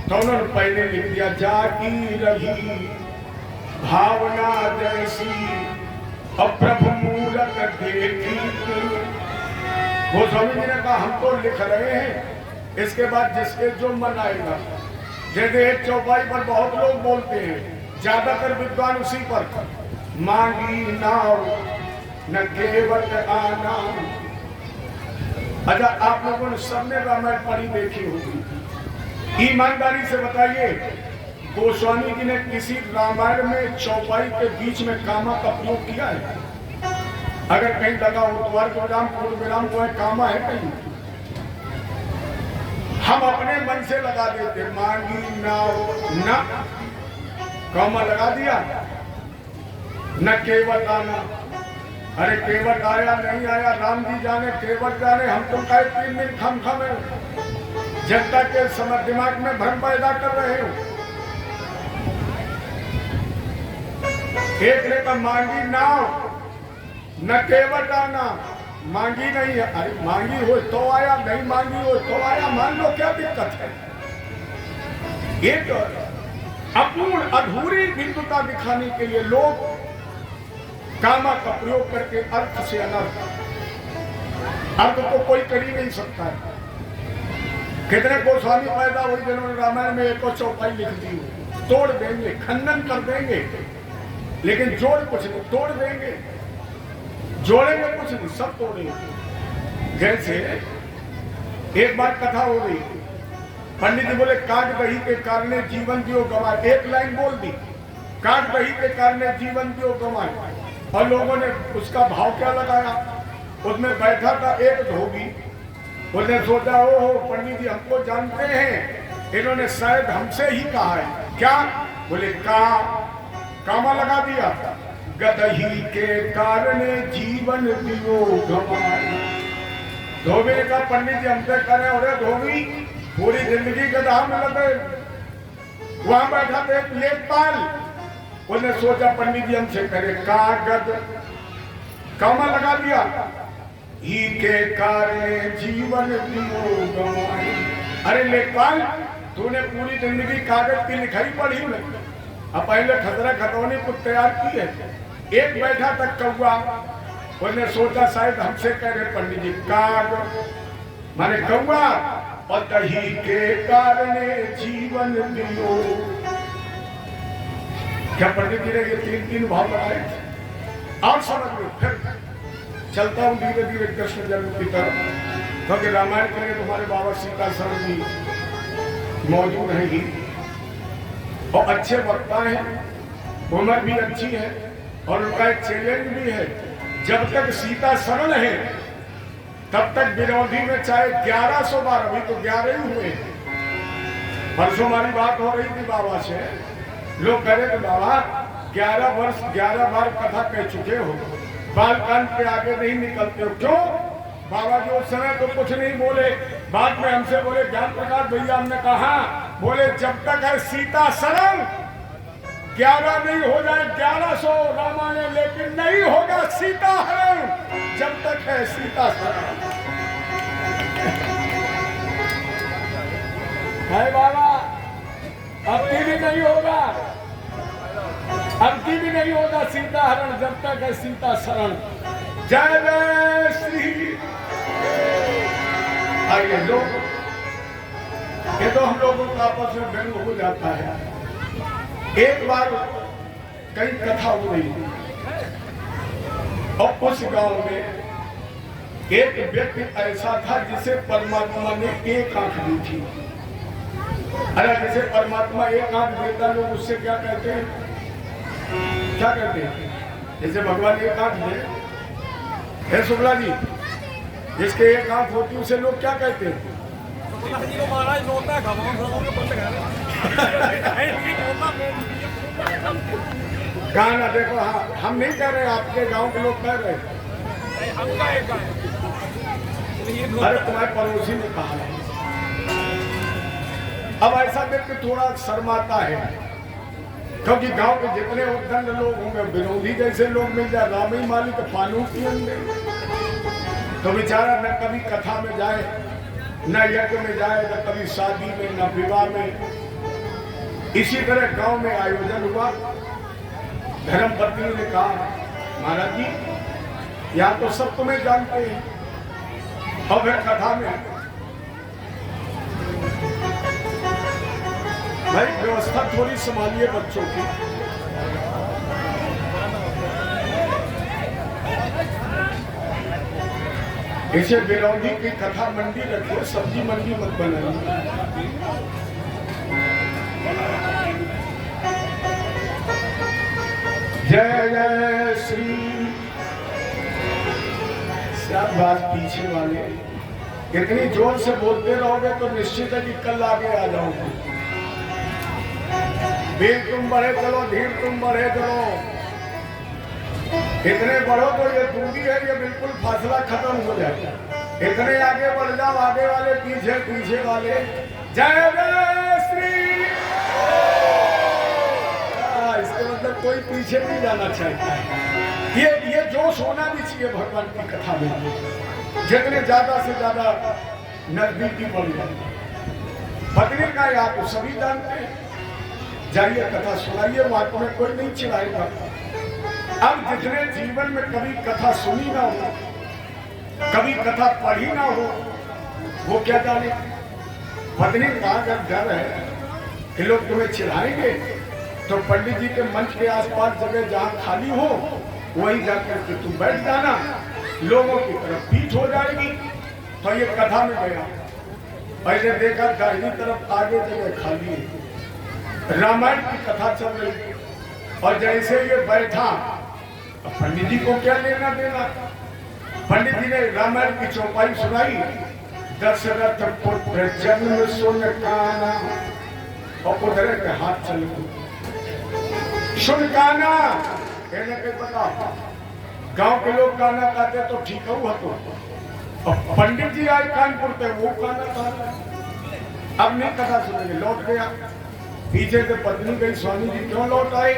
तो उन्होंने पहले लिख दिया जागी रही भावना जैसी अब प्रभु मूरत देखी। गोस्वामी जी ने कहा हम तो लिख रहे हैं, इसके बाद जिसके जो मन आएगा। जैसे एक चौपाई पर बहुत लोग बोलते हैं, ज्यादातर विद्वान उसी पर मांगी नाव न केवट आना। अच्छा, आप लोगों ने सबने रामायण पढ़ी देखी होगी, ईमानदारी से बताइए गोस्वामी जी ने किसी रामायण में चौपाई के बीच में कामा का प्रयोग किया है? अगर कहीं लगा हो तो अर्ध विराम पूर्ण विराम को है, कामा है कहीं? हम अपने मन से लगा देते, मांगी नाव न कामा लगा दिया, न केवट आना। अरे केवट आया नहीं आया राम जी जाने, केवट जाने, हम तुम कहे 3 दिन खम है, जनता के समझ दिमाग में भ्रम पैदा कर रहे हो। एक ने कहा मांगी नाव न केवट आना, मांगी नहीं है। अरे मांगी हो तो आया, नहीं मांगी हो तो आया, मान लो क्या दिक्कत है? एक अपूर्ण अधूरी बिंदुता दिखाने के लिए लोग कामा का प्रयोग करके अर्थ से अनर्थ, अर्थ तो कोई कर ही नहीं सकता है। कितने गोस्वामी पैदा हुए जिन्होंने रामायण में एक और चौपाई लिख दी, तोड़ देंगे, खंडन कर देंगे, लेकिन जोड़ कुछ नहीं, तोड़ देंगे, जोड़ेंगे कुछ नहीं, सब तोड़ेंगे। जैसे एक बार कथा हो रही, पंडित जी बोले काट दही के कारण जीवन दियो गंवाए, एक लाइन बोल दी, काट दही के कारण जीवन दियो गंवाए, और लोगों ने उसका भाव क्या लगाया? उसमें बैठा था एक धोबी, उसने सोचा ओ पंडित जी हमको जानते हैं, इन्होंने शायद हमसे ही कहा है। क्या? बोले कामा लगा दिया, गदही के कारण जीवन दियो गंवाए। धोबी ने कहा पंडित जी हमसे करें, अरे धोबी पूरी जिंदगी गधा में लगे, वहां बैठा था एक लेखपाल, उसने सोचा पंडित जी हमसे करे, कागज कामा लगा दिया, ही के कारण जीवन दियो गंवाए। अरे लेखपाल तूने पूरी जिंदगी कागज की लिखाई पढ़ी नहीं, अब पहले खतरा खतौनी कुछ तैयार की है। एक बैठा तक कौआ, उसने सोचा शायद हमसे कह रहे पंडित जी, काग माने कौआ और दही के कारण जीवन दियो। क्या पंडित जी ने ये 3 भाव बनाए? और समझ लो, फिर चलता हूँ धीरे धीरे कृष्ण जन्म की तरफ, क्योंकि रामायण के लिए तुम्हारे बाबा सीता शरण जी मौजूद हैं और अच्छे वक्ता हैं, उम्र भी अच्छी है, और उनका एक चैलेंज भी है, जब तक सीता सरल है तब तक विरोधी में चाहे 1100 बार, अभी तो 11 ही हुए। परसों हमारी बात हो रही थी बाबा से, लोग कह रहे थे बाबा 11 वर्ष 11 बार कथा कह चुके हो, बालकांड के आगे नहीं निकलते हो, क्यों? बाबा जी उस समय तो कुछ नहीं बोले, बाद में हमसे बोले ज्ञान प्रकाश भैया, हमने कहा बोले जब तक है सीता सरल 11 नहीं हो जाए 1100 रामायण, लेकिन नहीं होगा सीता हरण जब तक है सीता सरल। है बाबा, अब की भी नहीं होगा, अब की भी नहीं होगा सीता हरण जब तक है सीता शरण। जय जय श्री। आइए लोग, ये तो हम लोगों का आपस में व्यंग हो जाता है। एक बार कई कथा हो रही और उस गांव में एक व्यक्ति ऐसा था जिसे परमात्मा ने एक आंख दी थी। अरे जैसे परमात्मा एक आंख देता, लोग उससे क्या कहते हैं? क्या कहते हैं? जैसे भगवान एक आंख दे, हे शुक्ला जी, जिसके एक आंख होती उसे लोग क्या कहते हैं? गाना देखो, हाँ हम नहीं कह रहे, आपके गांव के लोग कह रहे, अरे तुम्हारे पड़ोसी ने कहा है। अब ऐसा व्यक्ति थोड़ा शर्माता है, क्योंकि गांव के जितने उद्दंड लोग होंगे, विरोधी जैसे लोग मिल जाए, राम ही मालिक फालू पियेंगे, तो बेचारा न कभी कथा में जाए, न यज्ञ में जाए, न कभी शादी में, न विवाह में, इसी तरह गांव में आयोजन हुआ। धर्म पत्नी ने कहा, महाराज जी यहाँ तो सब तुम्हें जानते हैं, और फिर कथा में भाई व्यवस्था थोड़ी संभालिए बच्चों की। इसे बिरौधी की कथा मंडी रखो, सब्जी मंडी मत बनाइए। जय जय श्री। सब बात पीछे वाले इतनी जोर से बोलते रहोगे तो निश्चित है कि कल आगे आ जाओगे। वेग तुम बढ़े चलो, धीर तुम बढ़े चलो, इतने बढ़ो तो ये दूरी है, ये बिल्कुल फासला खत्म हो जाए। इतने आगे बढ़ जाओ, आगे वाले पीछे, पीछे वाले। जय जय श्री। इसके मतलब कोई पीछे नहीं जाना चाहिए। ये जोश होना भी चाहिए भगवान की कथा में। जितने ज्यादा से ज्यादा नजदीकी बढ़ जाए। पत्नी का आप सभी जानते हैं। जाइए कथा सुनाइए, वहां तुम्हें कोई नहीं चिढ़ाएगा। अब जितने जीवन में कभी कथा सुनी ना हो, कभी कथा पढ़ी ना हो, वो क्या जाने। पत्नी का अगर डर है कि लोग तुम्हें चिढ़ाएंगे तो पंडित जी के मंच के आसपास जगह जहां खाली हो वहीं जाकर के तुम बैठ जाना, लोगों की तरफ पीठ हो जाएगी। तो ये कथा में गया, पहले देखा दाहिनी तरफ आगे जगह खाली है, रामायण की कथा चल रही, और जैसे ये बैठा पंडित जी को क्या लेना देना। पंडित जी ने रामायण की चौपाई सुनाई। दशरथ पुत्र जन्म सुन काना, और उधर के हाथ चल सुन काना कहने के पता। गांव के लोग गाना गाते तो ठीक हुआ तो, और पंडित जी आए कानपुर पे, वो गाना गा। अब नहीं कथा सुनेंगे, लौट गया। पीछे से पत्नी गई, स्वामी जी क्यों लौट आए?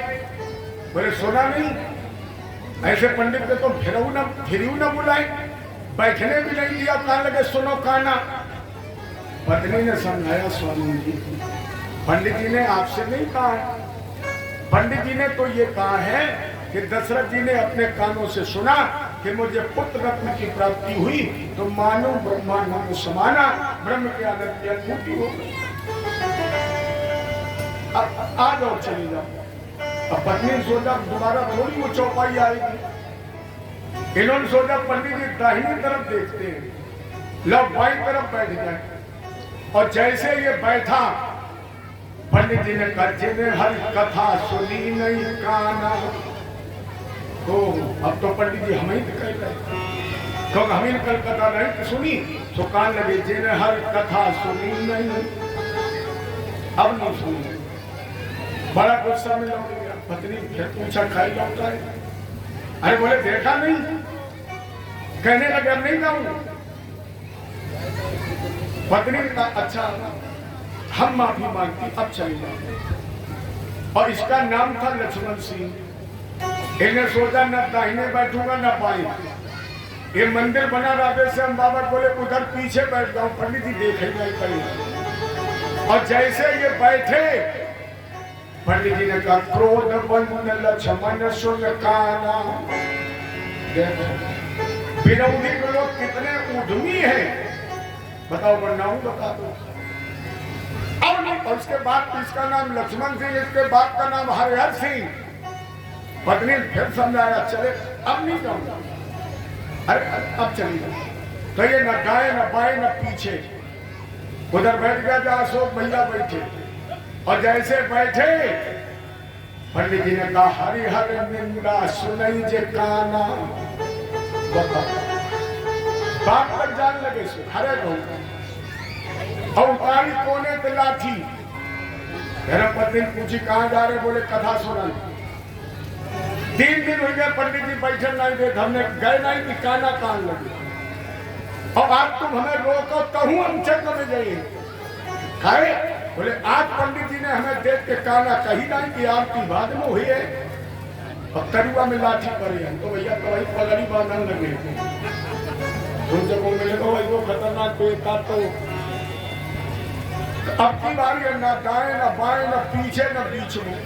बोले सुना नहीं। ऐसे पंडित ने तो फिरू न बुलाए, बैठने भी नहीं दिया, कहने लगे सुनो काना। पत्नी ने समझाया, स्वामी जी पंडित जी ने आपसे नहीं कहा है, पंडित जी ने तो ये कहा है कि दशरथ जी ने अपने कानों से सुना कि मुझे पुत्र रत्न की प्राप्ति हुई तो मानो ब्रह्मांड समाना, ब्रह्म के आनंद की अनुभूति हो गई। आ जाओ, चली जाओ। अब पत्नी ने सोचा दोबारा थोड़ी वो चौपाई आएगी। इन्होंने सोचा पंडित जी दाहिनी तरफ देखते हैं, लोग बाईं तरफ बैठ जाए। और जैसे ये बैठा, पंडित जी ने कहा जिन्हें हर कथा सुनी नहीं काना। तो अब तो पंडित जी हमें कह रहे, क्योंकि हमें कल कथा नहीं सुनी, तो कान लगे जिन्हें हर कथा सुनी नहीं, अब नहीं सुनी। बड़ा गुस्सा में लौट गया। पत्नी फिर पूछा खाई लौटा है? अरे बोले देखा नहीं। कहने लगे अब नहीं जाऊंगा। पत्नी का अच्छा हम माफी मांगती, अब चले जाओ। और इसका नाम था लक्ष्मण सिंह। इन्हें सोचा न दाहिने बैठूंगा न बाएं। ये मंदिर बना राधे श्याम बाबा, बोले उधर पीछे बैठ जाओ, पंडित जी देखे नहीं करें। और जैसे ये बैठे, पंडित जी ने कहा क्रोध बंद लक्ष्मण सुन काना। विरोधी लोग कितने उद्यमी है, बताओ बनाऊं बता दो। और उसके बाद इसका नाम लक्ष्मण सिंह, इसके बाद का नाम हरिहर सिंह। पत्नी फिर समझाया, चले अब नहीं जाऊंगा। अरे अब चली जाओ। तो ये न दाएं न बाएं न पीछे, उधर बैठ गया जहां अशोक भैया बैठे। और जैसे बैठे, पंडित जी ने कहा हरिहर निंदा सुनई जे काना। बात तक जान लगे हरे रहूंगा। और उतारी कोने पे लाठी। मेरा पत्नी पूछी कहाँ जा रहे? बोले कथा सुना। 3 दिन हो गए पंडित जी बैठे नहीं थे, हमने गए नहीं कि काना कान लगे। और आज तुम हमें रोको, कहूँ हम चक्र में जाइए खाए। बोले आज पंडित जी ने हमें देख के काना कही नहीं कि आपकी बाद में हुई है। और तरुआ में लाठी पड़ी है, तो भैया तो वही पगड़ी बांधने लगे। तो जब वो मिले तो वही वो खतरनाक तो अब की बार ये ना दाएं ना बाएं ना पीछे ना बीच में,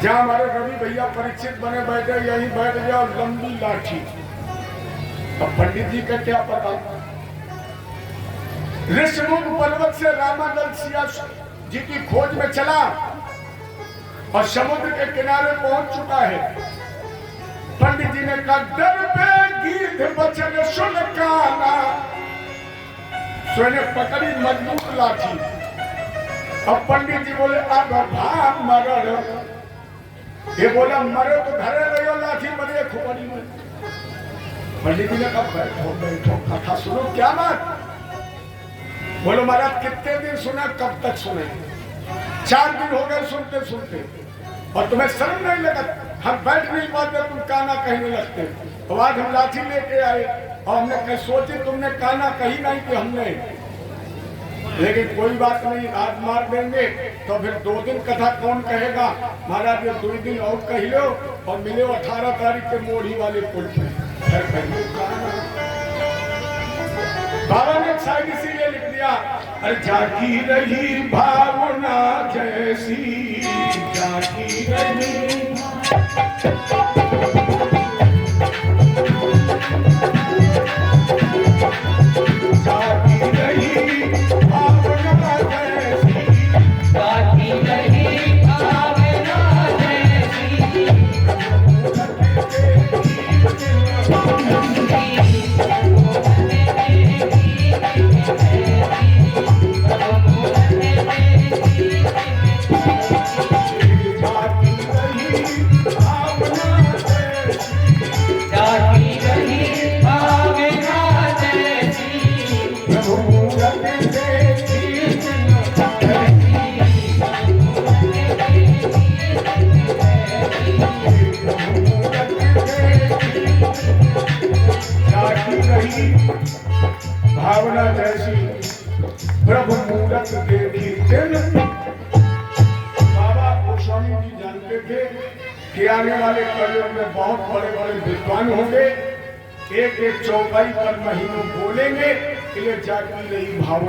जहां हमारे रवि भैया परीक्षित बने बैठे यहीं बैठ गया लंबी लाठी। अब पंडित जी का क्या पता। ऋषिमुख पर्वत से रामानंद सिया जी की खोज में चला और समुद्र के किनारे पहुंच चुका है। पंडित जी ने कहा डर पे गीत बचन सुन काना, सोने पकड़ी मजबूत लाठी। अब पंडित जी बोले अब भाग मर, ये बोला मरे तो धरे रहो लाठी मरे खोपड़ी में। पंडित जी ने कहा बैठो बैठो कथा सुनो, क्या बात। बोलो महाराज कितने दिन सुना, कब तक सुने। 4 दिन हो गए सुनते सुनते, और तुम्हें शर्म नहीं लगा, हम बैठ नहीं पाते तुम काना कहने लगते। तो आज हम लाठी लेके आए और हमने कहीं सोची तुमने काना कही नहीं कि हमने, लेकिन कोई बात नहीं, आज मार देंगे तो फिर 2 दिन कथा कौन कहेगा। महाराज ये 2 दिन और कह लो और मिले 18 तारीख के मोढ़ी वाले पुल पे। बाबा ने शायद इसीलिए लिख दिया, अरे जागी रही भावना जैसी, जागी रही भावना जैसी प्रभु मूरत देखी दिन। बाबा गोस्वामी जी जानते थे कि आने वाले कलयुग में बहुत बड़े बड़े विद्वान होंगे, एक एक चौपाई पर महीनों बोलेंगे, इसलिए जागी रही भावना।